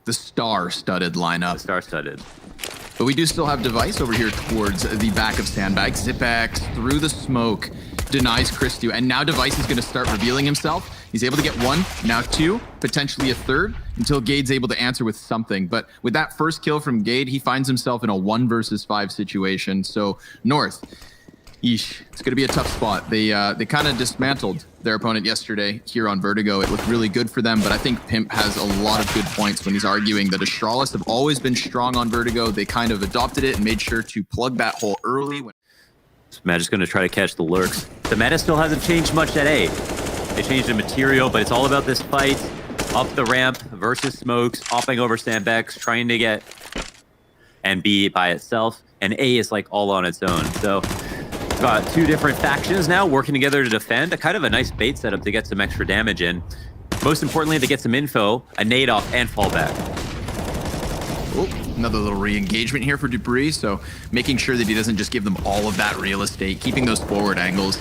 the star-studded lineup. Star-studded. But we do still have Device over here towards the back of Sandbag. Zipex through the smoke denies Christu, and now Device is going to start revealing himself. He's able to get one, now two, potentially a third, until Gade's able to answer with something. But with that first kill from Gade, he finds himself in a 1 versus 5 situation. So North, yeesh, it's going to be a tough spot. They kind of dismantled their opponent yesterday here on Vertigo. It looked really good for them, but I think Pimp has a lot of good points when he's arguing that Astralis have always been strong on Vertigo. They kind of adopted it and made sure to plug that hole early. Magic's going to try to catch the lurks. The meta still hasn't changed much at A. They changed the material, but it's all about this fight. Up the ramp versus smokes, hopping over sandbags, trying to get and B by itself. And A is like all on its own. So got two different factions now working together to defend. A kind of a nice bait setup to get some extra damage in. Most importantly, to get some info, a nade off and fall back. Oh, another little re-engagement here for Dupree, so making sure that he doesn't just give them all of that real estate, keeping those forward angles.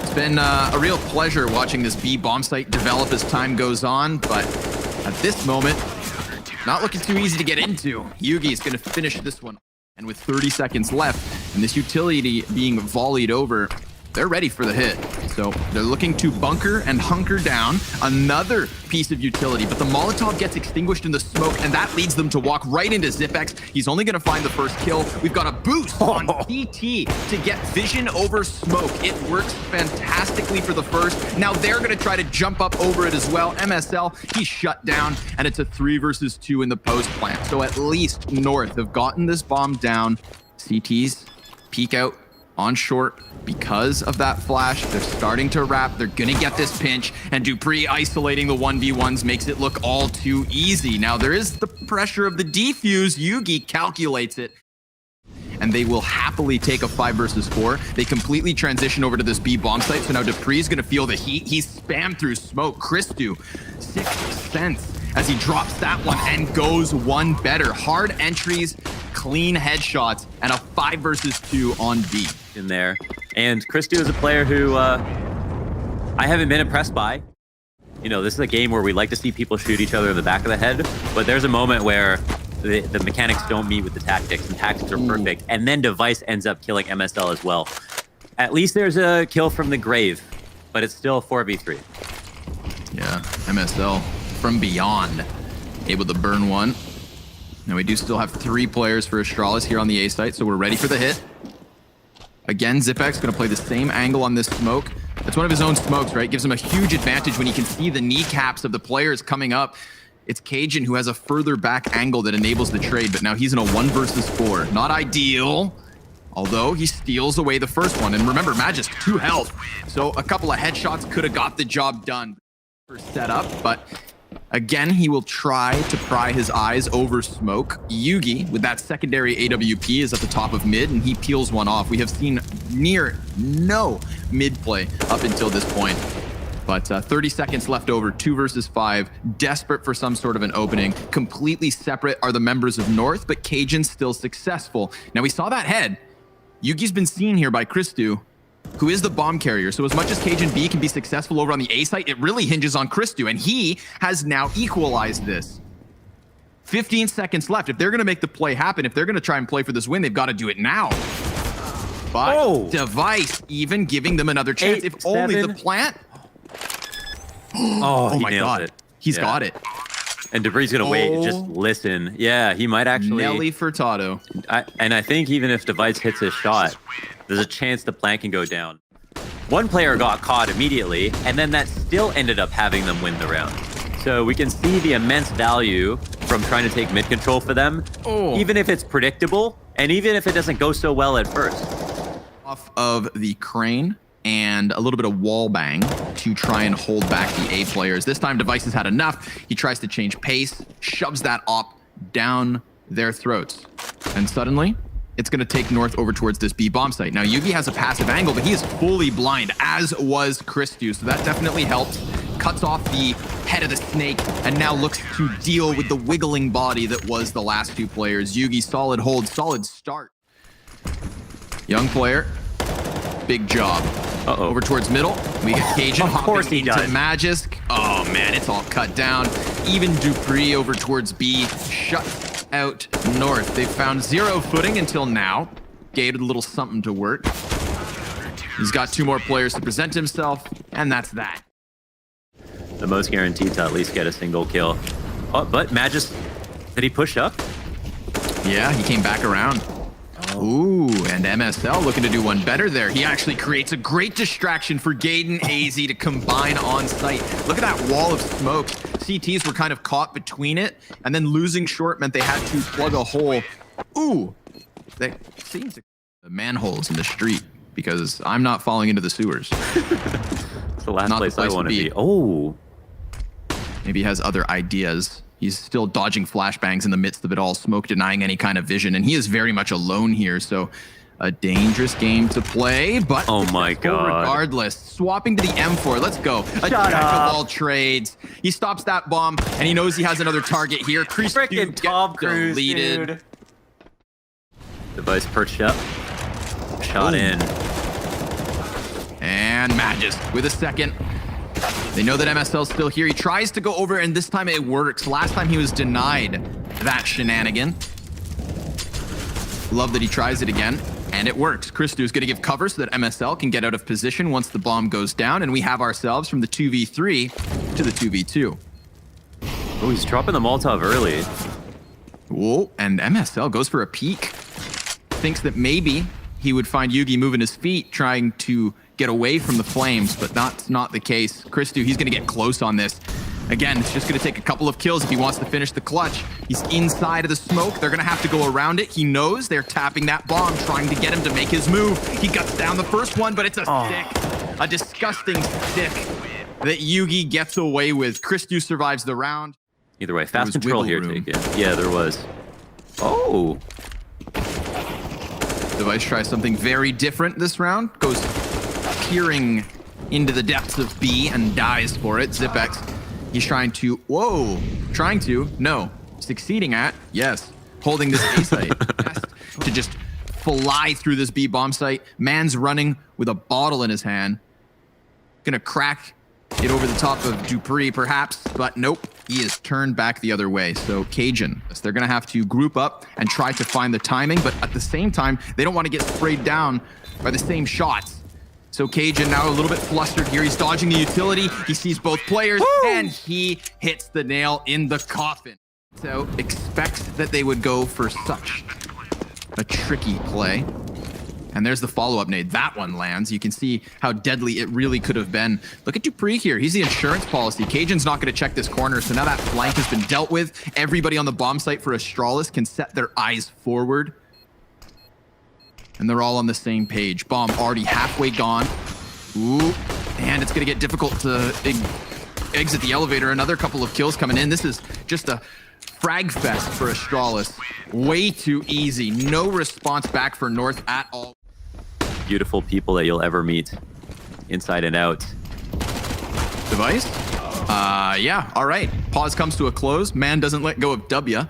It's been a real pleasure watching this B bomb site develop as time goes on, but at this moment, not looking too easy to get into. Yugi is going to finish this one. And with 30 seconds left, and this utility being volleyed over, they're ready for the hit. So they're looking to bunker and hunker down. Another piece of utility, but the Molotov gets extinguished in the smoke, and that leads them to walk right into Zipex. He's only going to find the first kill. We've got a boost on CT to get vision over smoke. It works fantastically for the first. Now they're going to try to jump up over it as well. MSL, he's shut down, and it's a 3 versus 2 in the post plant. So at least North have gotten this bomb down. CTs peek out on short because of that flash. They're starting to wrap. They're gonna get this pinch, and Dupree isolating the 1v1s makes it look all too easy. Now there is the pressure of the defuse. Yugi calculates it, and they will happily take a 5 versus 4. They completely transition over to this B bomb site, so now Dupree is gonna feel the heat. He's spammed through smoke. Christu, 6th sense as he drops that one and goes one better. Hard entries, clean headshots, and a 5 versus 2 on B. In there. And Christu is a player who I haven't been impressed by. You know, this is a game where we like to see people shoot each other in the back of the head, but there's a moment where the mechanics don't meet with the tactics, and tactics are perfect. And then Device ends up killing MSL as well. At least there's a kill from the grave, but it's still 4v3. Yeah, MSL from beyond, able to burn one. Now we do still have 3 players for Astralis here on the A site, so we're ready for the hit. Again, Zipex gonna play the same angle on this smoke. It's one of his own smokes, right? Gives him a huge advantage when he can see the kneecaps of the players coming up. It's Cajun who has a further back angle that enables the trade, but now he's in a 1 versus 4. Not ideal, although he steals away the first one. And remember, Magic's 2 health, so a couple of headshots could have got the job done. First setup, but again, he will try to pry his eyes over smoke. Yugi, with that secondary AWP, is at the top of mid, and he peels one off. We have seen near no mid play up until this point. But 30 seconds left over, 2 versus 5, desperate for some sort of an opening. Completely separate are the members of North, but Cajun's still successful. Now, we saw that head. Yugi's been seen here by Christu, who is the bomb carrier. So as much as Cajun B can be successful over on the A site, it really hinges on Christu, and he has now equalized this. 15 seconds left. If they're going to make the play happen, if they're going to try and play for this win, they've got to do it now. But Device even giving them another chance. 8, if only 7. the plant. Oh my God. it. He's got it. And Dupree's going to wait, just listen. Yeah, he might actually. Nelly Furtado. And I think even if Device hits his shot, there's a chance the plant can go down. One player got caught immediately, and then that still ended up having them win the round. So we can see the immense value from trying to take mid control for them, even if it's predictable, and even if it doesn't go so well at first. Off of the crane and a little bit of wall bang to try and hold back the A players. This time Device has had enough. He tries to change pace, shoves that op down their throats. And suddenly, it's going to take North over towards this B bomb site. Now, Yugi has a passive angle, but he is fully blind, as was Christu. So that definitely helped. Cuts off the head of the snake and now looks to deal with the wiggling body that was the last 2 players. Yugi, solid hold, solid start. Young player, big job. Uh-oh. Over towards middle. We get Cajun Of course hopping he into does. Magisk. Oh, man, it's all cut down. Even Dupree over towards B. Shut out north. They've found zero footing until now. Gave it a little something to work. He's got 2 more players to present himself, and that's that. The most guaranteed to at least get a single kill. Oh, but Magus, did he push up? Yeah, he came back around. Ooh, and MSL looking to do one better there. He actually creates a great distraction for Gaden AZ to combine on site. Look at that wall of smoke. CTs were kind of caught between it, and then losing short meant they had to plug a hole. Ooh, they seem to the manholes in the street because I'm not falling into the sewers. It's the last Not the place I place to want to be. be. Oh, Maybe he has other ideas. He's still dodging flashbangs in the midst of it all, smoke denying any kind of vision, and he is very much alone here, so a dangerous game to play, but oh my God. regardless. Swapping to the M4, let's go. A jack of all trades. He stops that bomb, and he knows he has another target here. Frickin' Tom Cruise, dude. Device perched up. Shot in. And Magus with a second. They know that MSL's still here. He tries to go over, and this time it works. Last time he was denied that shenanigan. Love that he tries it again, and it works. Christu is going to give cover so that MSL can get out of position once the bomb goes down, and we have ourselves from the 2v3 to the 2v2. Oh, he's dropping the Molotov early. Whoa, and MSL goes for a peek. Thinks that maybe he would find Yugi moving his feet, trying to get away from the flames, but that's not the case. Christu, he's going to get close on this. Again, it's just going to take a couple of kills if he wants to finish the clutch. He's inside of the smoke. They're going to have to go around it. He knows they're tapping that bomb, trying to get him to make his move. He guts down the first one, but it's a stick. A disgusting stick that Yugi gets away with. Christu survives the round. Either way, fast was control wiggle here room. taken. Yeah, there was. Oh, Device tries something very different this round. Goes peering into the depths of B and dies for it. Zipex, he's trying to, succeeding at, yes, holding this A site. To just fly through this B bomb site. Man's running with a bottle in his hand. Gonna crack it over the top of Dupree, perhaps, but nope. He is turned back the other way. So Cajun, they're going to have to group up and try to find the timing, but at the same time, they don't want to get sprayed down by the same shots. So Cajun now a little bit flustered here. He's dodging the utility. He sees both players, and he hits the nail in the coffin. So expect that they would go for such a tricky play. And there's the follow-up nade. That one lands. You can see how deadly it really could have been. Look at Dupree here. He's the insurance policy. Cajun's not going to check this corner, so now that flank has been dealt with. Everybody on the bomb site for Astralis can set their eyes forward. And they're all on the same page. Bomb already halfway gone. Ooh, and it's going to get difficult to exit the elevator. Another couple of kills coming in. This is just a frag fest for Astralis. Way too easy. No response back for North at all. beautiful people that you'll ever meet, inside and out. Device? Yeah, all right. Pause comes to a close. Man doesn't let go of W.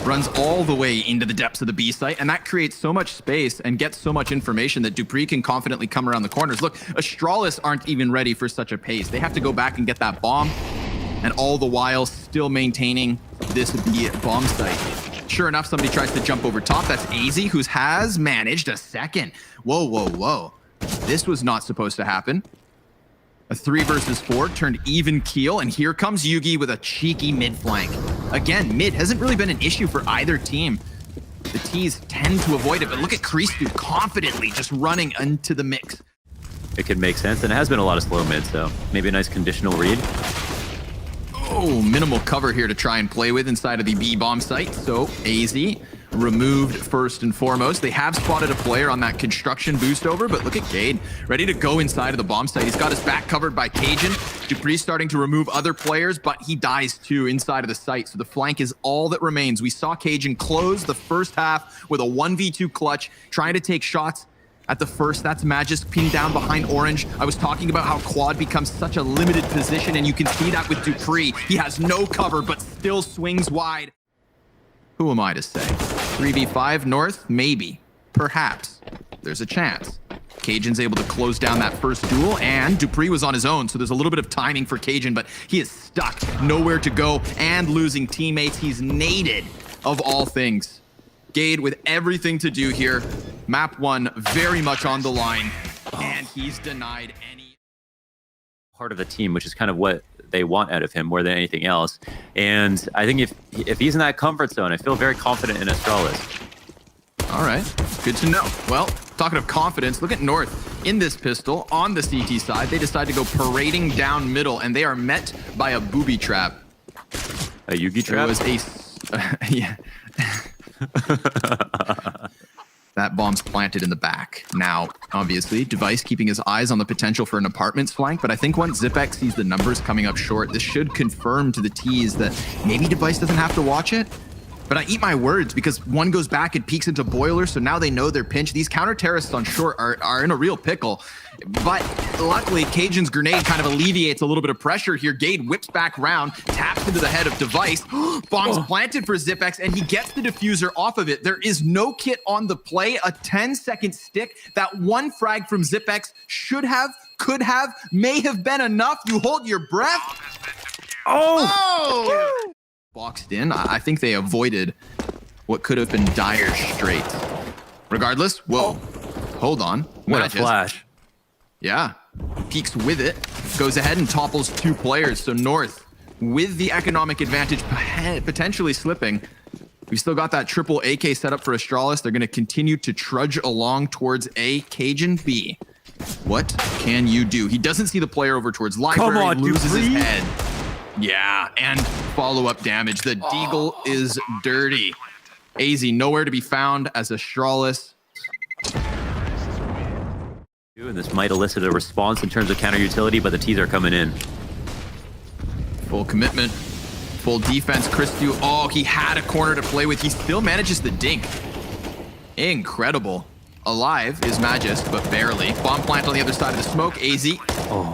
Runs all the way into the depths of the B site, and that creates so much space and gets so much information that Dupree can confidently come around the corners. Look, Astralis aren't even ready for such a pace. They have to go back and get that bomb, and all the while still maintaining this B bomb site. Sure enough, somebody tries to jump over top. That's AZ, who has managed a second. Whoa, whoa, whoa. This was not supposed to happen. A 3 versus 4 turned even keel, and here comes Yugi with a cheeky mid flank. Again, mid hasn't really been an issue for either team. The T's tend to avoid it, but look at Christu confidently just running into the mix. It could make sense, and it has been a lot of slow mid, so maybe a nice conditional read. Oh, minimal cover here to try and play with inside of the B bomb site. So AZ removed first and foremost. They have spotted a player on that construction boost over, but look at Cade, ready to go inside of the bomb site. He's got his back covered by Cajun. Dupree's starting to remove other players, but he dies too inside of the site. So the flank is all that remains. We saw Cajun close the first half with a 1v2 clutch, trying to take shots at the first. That's Magisk pinned down behind Orange. I was talking about how quad becomes such a limited position, and you can see that with Dupree. He has no cover, but still swings wide. Who am I to say? 3v5 North? Maybe. Perhaps. There's a chance. Cajun's able to close down that first duel, and Dupree was on his own, so there's a little bit of timing for Cajun, but he is stuck, nowhere to go, and losing teammates. He's naded, of all things. Gade with everything to do here. Map 1 very much on the line, and he's denied any part of the team, which is kind of what they want out of him more than anything else. And I think if he's in that comfort zone, I feel very confident in Astralis. All right, good to know. Well, talking of confidence, look at North in this pistol on the CT side. They decide to go parading down middle, and they are met by a booby trap. A Yugi trap? It was a yeah. That bomb's planted in the back. Now, obviously, Device keeping his eyes on the potential for an apartments flank, but I think once Zipex sees the numbers coming up short, this should confirm to the T's that maybe Device doesn't have to watch it. But I eat my words, because one goes back and peeks into boiler, so now they know they're pinched. These counter-terrorists on short are in a real pickle. But luckily, Cajun's grenade kind of alleviates a little bit of pressure here. Gade whips back round, taps into the head of Device. Bombs planted for Zipex, and he gets the diffuser off of it. There is no kit on the play. A 10-second stick. That one frag from Zipex should have, could have, may have been enough. You hold your breath. Oh! Boxed in. I think they avoided what could have been dire straits. Regardless, whoa, hold on. What a flash. Yeah, peeks with it, goes ahead and topples 2 players. So North, with the economic advantage potentially slipping, we've still got that triple AK set up for Astralis. They're going to continue to trudge along towards A. Cajun B. What can you do? He doesn't see the player over towards library. Come on, loses Dupree. his head. Yeah, and follow-up damage. The Deagle is dirty. AZ nowhere to be found as Astralis. And this might elicit a response in terms of counter utility, but the T's are coming in. Full commitment, full defense. Christu, oh, he had a corner to play with. He still manages the dink. Incredible. Alive is Magis, but barely. Bomb plant on the other side of the smoke. AZ,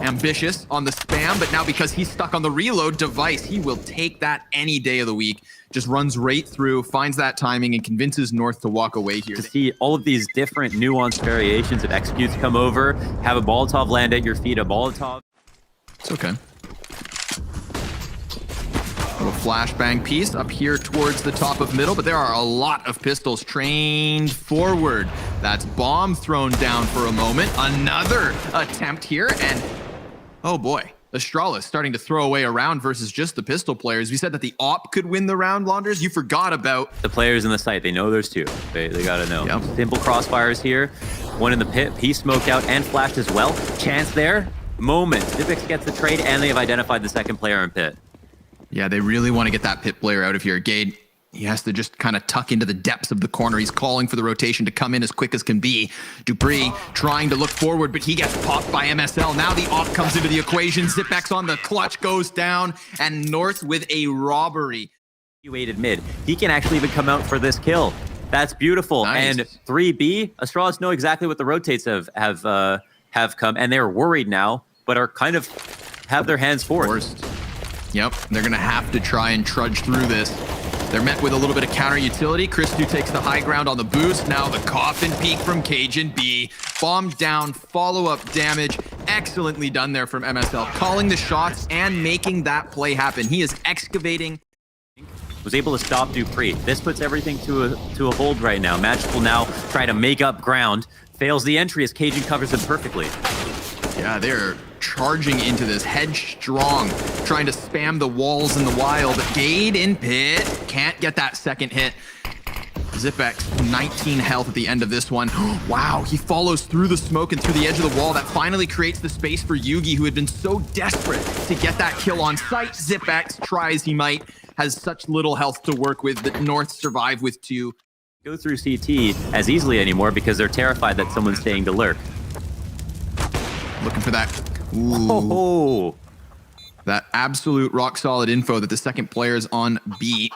ambitious on the spam, but now because he's stuck on the reload Device, he will take that any day of the week. Just runs right through, finds that timing, and convinces North to walk away here. To see all of these different nuanced variations of executes come over, have a Molotov land at your feet, a Molotov. It's okay. Little flashbang piece up here towards the top of middle, but there are a lot of pistols trained forward. That's bomb thrown down for a moment. Another attempt here, and oh boy, Astralis starting to throw away a round versus just the pistol players. We said that the op could win the round, Launders. You forgot about the players in the site. They know there's 2. They gotta know. Yep. Simple crossfires here. One in the pit. He smoked out and flashed as well. Chance there. Moment. Zipix gets the trade, and they have identified the second player in pit. Yeah, they really want to get that pit player out of here. Gade, he has to just kind of tuck into the depths of the corner. He's calling for the rotation to come in as quick as can be. Dupree trying to look forward, but he gets popped by MSL. Now the op comes into the equation. Zipex on the clutch goes down, and North with a robbery. He waited mid. He can actually even come out for this kill. That's beautiful. Nice. And 3B, Astralis know exactly what the rotates have come, and they're worried now, but are kind of have their hands forced. Yep, they're going to have to try and trudge through this. They're met with a little bit of counter utility. Christu takes the high ground on the boost. Now the coffin peak from Cajun B. Bomb down, follow-up damage. Excellently done there from MSL. Calling the shots and making that play happen. He is excavating. Was able to stop Dupree. This puts everything to a hold right now. Magic will now try to make up ground. Fails the entry as Cajun covers him perfectly. Yeah, they're charging into this headstrong, trying to spam the walls in the wild. Gade in pit, can't get that second hit. Zipex, 19 health at the end of this one. Wow, he follows through the smoke and through the edge of the wall. That finally creates the space for Yugi, who had been so desperate to get that kill on sight. Zipex tries he might, has such little health to work with that North survive with 2. Go through CT as easily anymore because they're terrified that someone's staying to lurk. Looking for that. Ooh. Oh, That absolute rock solid info that the second player's on B.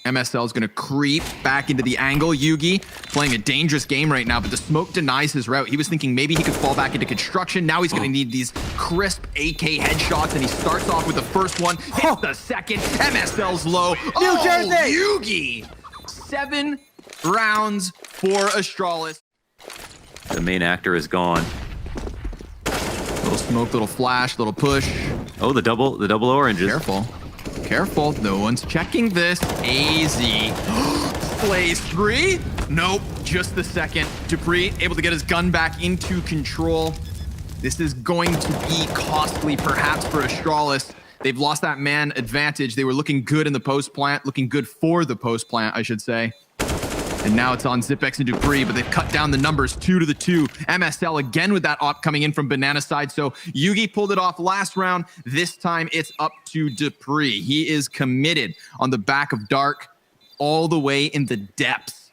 MSL is going to creep back into the angle. Yugi playing a dangerous game right now, but the smoke denies his route. He was thinking maybe he could fall back into construction. Now he's going to need these crisp AK headshots, and he starts off with the first one, hits the second. MSL's low. New Jersey! Yugi! 7 rounds for Astralis. the main actor is gone. smoke, little flash, little push. Oh, the double oranges. Careful. No one's checking this. AZ plays 3. Nope, just the second. Dupree able to get his gun back into control. This is going to be costly, perhaps, for Astralis. They've lost that man advantage. They were looking good in the post plant, looking good for the post plant, I should say. And now it's on Zipex and Dupree, but they've cut down the numbers 2-2. MSL again with that op coming in from Banana side. So Yugi pulled it off last round. This time it's up to Dupree. He is committed on the back of Dark all the way in the depths.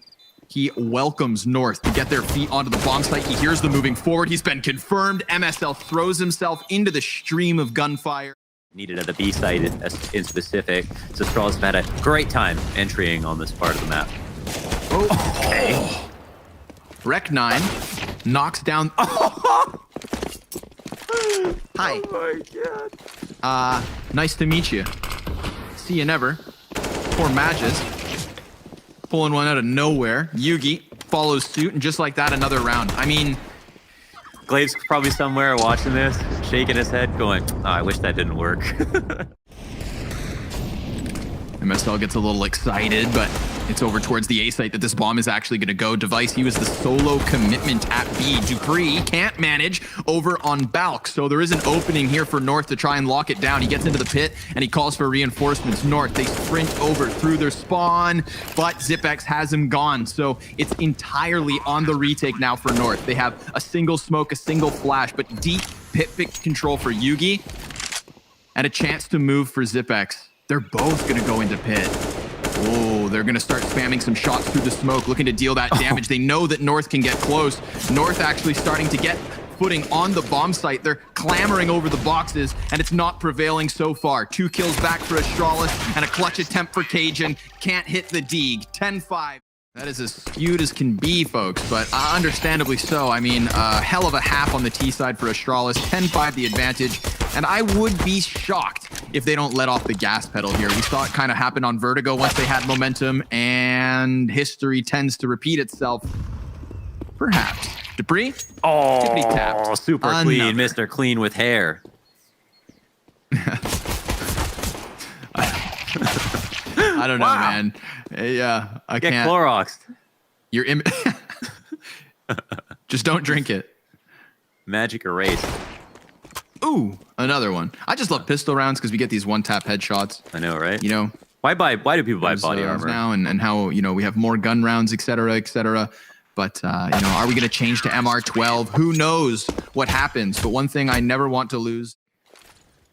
He welcomes North to get their feet onto the bomb site. He hears them moving forward. He's been confirmed. MSL throws himself into the stream of gunfire. Needed at the B site in specific. So Astralis have had a great time entering on this part of the map. Oh, okay. Rec 9 knocks down. Hi. Oh my god. Nice to meet you. See you never. Poor Magus. Pulling one out of nowhere. Yugi follows suit, and just like that, another round. I mean, Glave's probably somewhere watching this, shaking his head, going, oh, I wish that didn't work. MSL gets a little excited, but it's over towards the A site that this bomb is actually going to go. Device, he was the solo commitment at B. Dupree can't manage over on Balk, so there is an opening here for North to try and lock it down. He gets into the pit, and he calls for reinforcements. North, they sprint over through their spawn, but Zipex has him gone, so it's entirely on the retake now for North. They have a single smoke, a single flash, but deep pit pick control for Yugi, and a chance to move for Zipex. They're both going to go into pit. Oh, they're going to start spamming some shots through the smoke, looking to deal that damage. They know that North can get close. North actually starting to get footing on the bomb site. They're clamoring over the boxes, and it's not prevailing so far. 2 kills back for Astralis, and a clutch attempt for Cajun. Can't hit the Deeg. 10-5. That is as skewed as can be, folks, but understandably so. I mean, hell of a half on the T side for Astralis. 10-5 the advantage, and I would be shocked if they don't let off the gas pedal here. We saw it kind of happen on Vertigo once they had momentum, and history tends to repeat itself. Perhaps. Dupree? Oh, super clean, Mr. Clean with hair. I don't know, man. Yeah, I can't. Get Cloroxed. You're just don't drink it. Magic erase. Ooh, another one. I just love pistol rounds because we get these one-tap headshots. I know, right? You know, why do people buy body armor now? And how, you know, we have more gun rounds, et cetera, et cetera. But, you know, are we going to change to MR12? Who knows what happens? But one thing I never want to lose.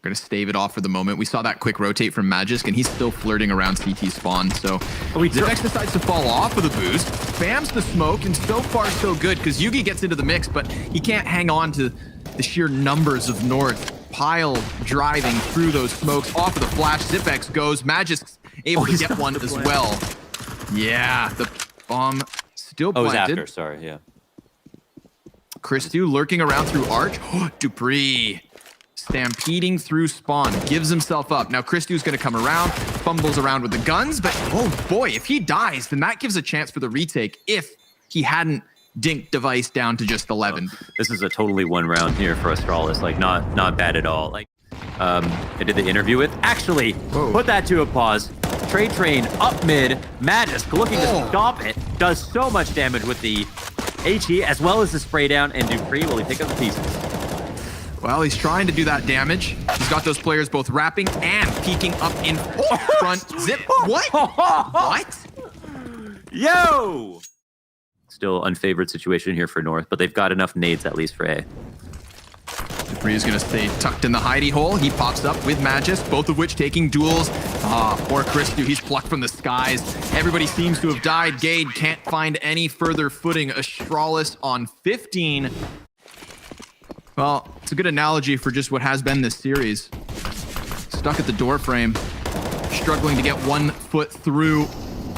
We're going to stave it off for the moment. We saw that quick rotate from Magisk, and he's still flirting around CT spawn. So Zipex decides to fall off with a boost, spams the smoke, and so far so good, because Yugi gets into the mix, but he can't hang on to the sheer numbers of North. Pile driving through those smokes. Off of the flash, Zipex goes. Magisk's able to get one as well. Yeah, the bomb still planted. Oh, it was after, sorry, yeah. Christu lurking around through Arch. Dupree stampeding through spawn, gives himself up. Now Christu's going to come around, fumbles around with the guns, but oh boy, if he dies, then that gives a chance for the retake if he hadn't dinked Device down to just 11. This is a totally one round here for Astralis, like not bad at all. Like I did the interview with, actually, put that to a pause. Trade Train up mid, Magisk looking to stop it, does so much damage with the HE as well as the spray down, and Dupree, will he pick up the pieces? Well, he's trying to do that damage. He's got those players both wrapping and peeking up in front. Zip. What? What? Yo! Still unfavored situation here for North, but they've got enough nades at least for A. Dupree is going to stay tucked in the hidey hole. He pops up with Magisk, both of which taking duels. Poor Christu, he's plucked from the skies. Everybody seems to have died. Gade can't find any further footing. Astralis on 15. Well, it's a good analogy for just what has been this series. Stuck at the door frame, struggling to get 1 foot through.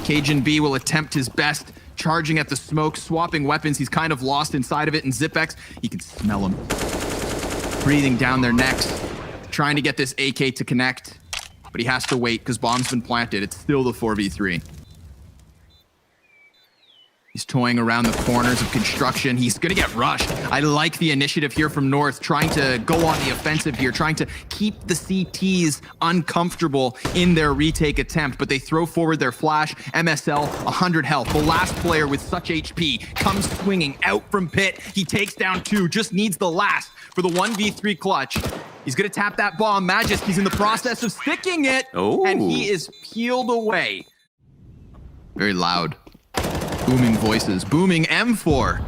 Cajun B will attempt his best, charging at the smoke, swapping weapons. He's kind of lost inside of it, and Zipex, you can smell him breathing down their necks, trying to get this AK to connect, but he has to wait because bomb's been planted. It's still the 4v3. He's toying around the corners of construction. He's going to get rushed. I like the initiative here from North, trying to go on the offensive here, trying to keep the CTs uncomfortable in their retake attempt, but they throw forward their flash. MSL, 100 health. The last player with such HP comes swinging out from pit. He takes down 2, just needs the last for the 1v3 clutch. He's going to tap that bomb. Magisk, he's in the process of sticking it, and he is peeled away. Very loud. Booming voices, booming M4.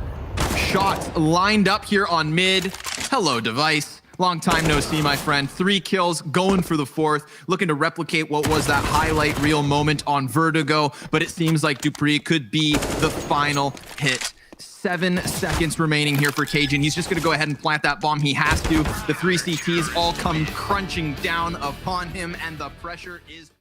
Shots lined up here on mid. Hello, Device. Long time no see, my friend. 3 kills, going for the 4th. Looking to replicate what was that highlight reel moment on Vertigo, but it seems like dupreeh could be the final hit. 7 seconds remaining here for Cajun. He's just going to go ahead and plant that bomb. He has to. The 3 CTs all come crunching down upon him, and the pressure is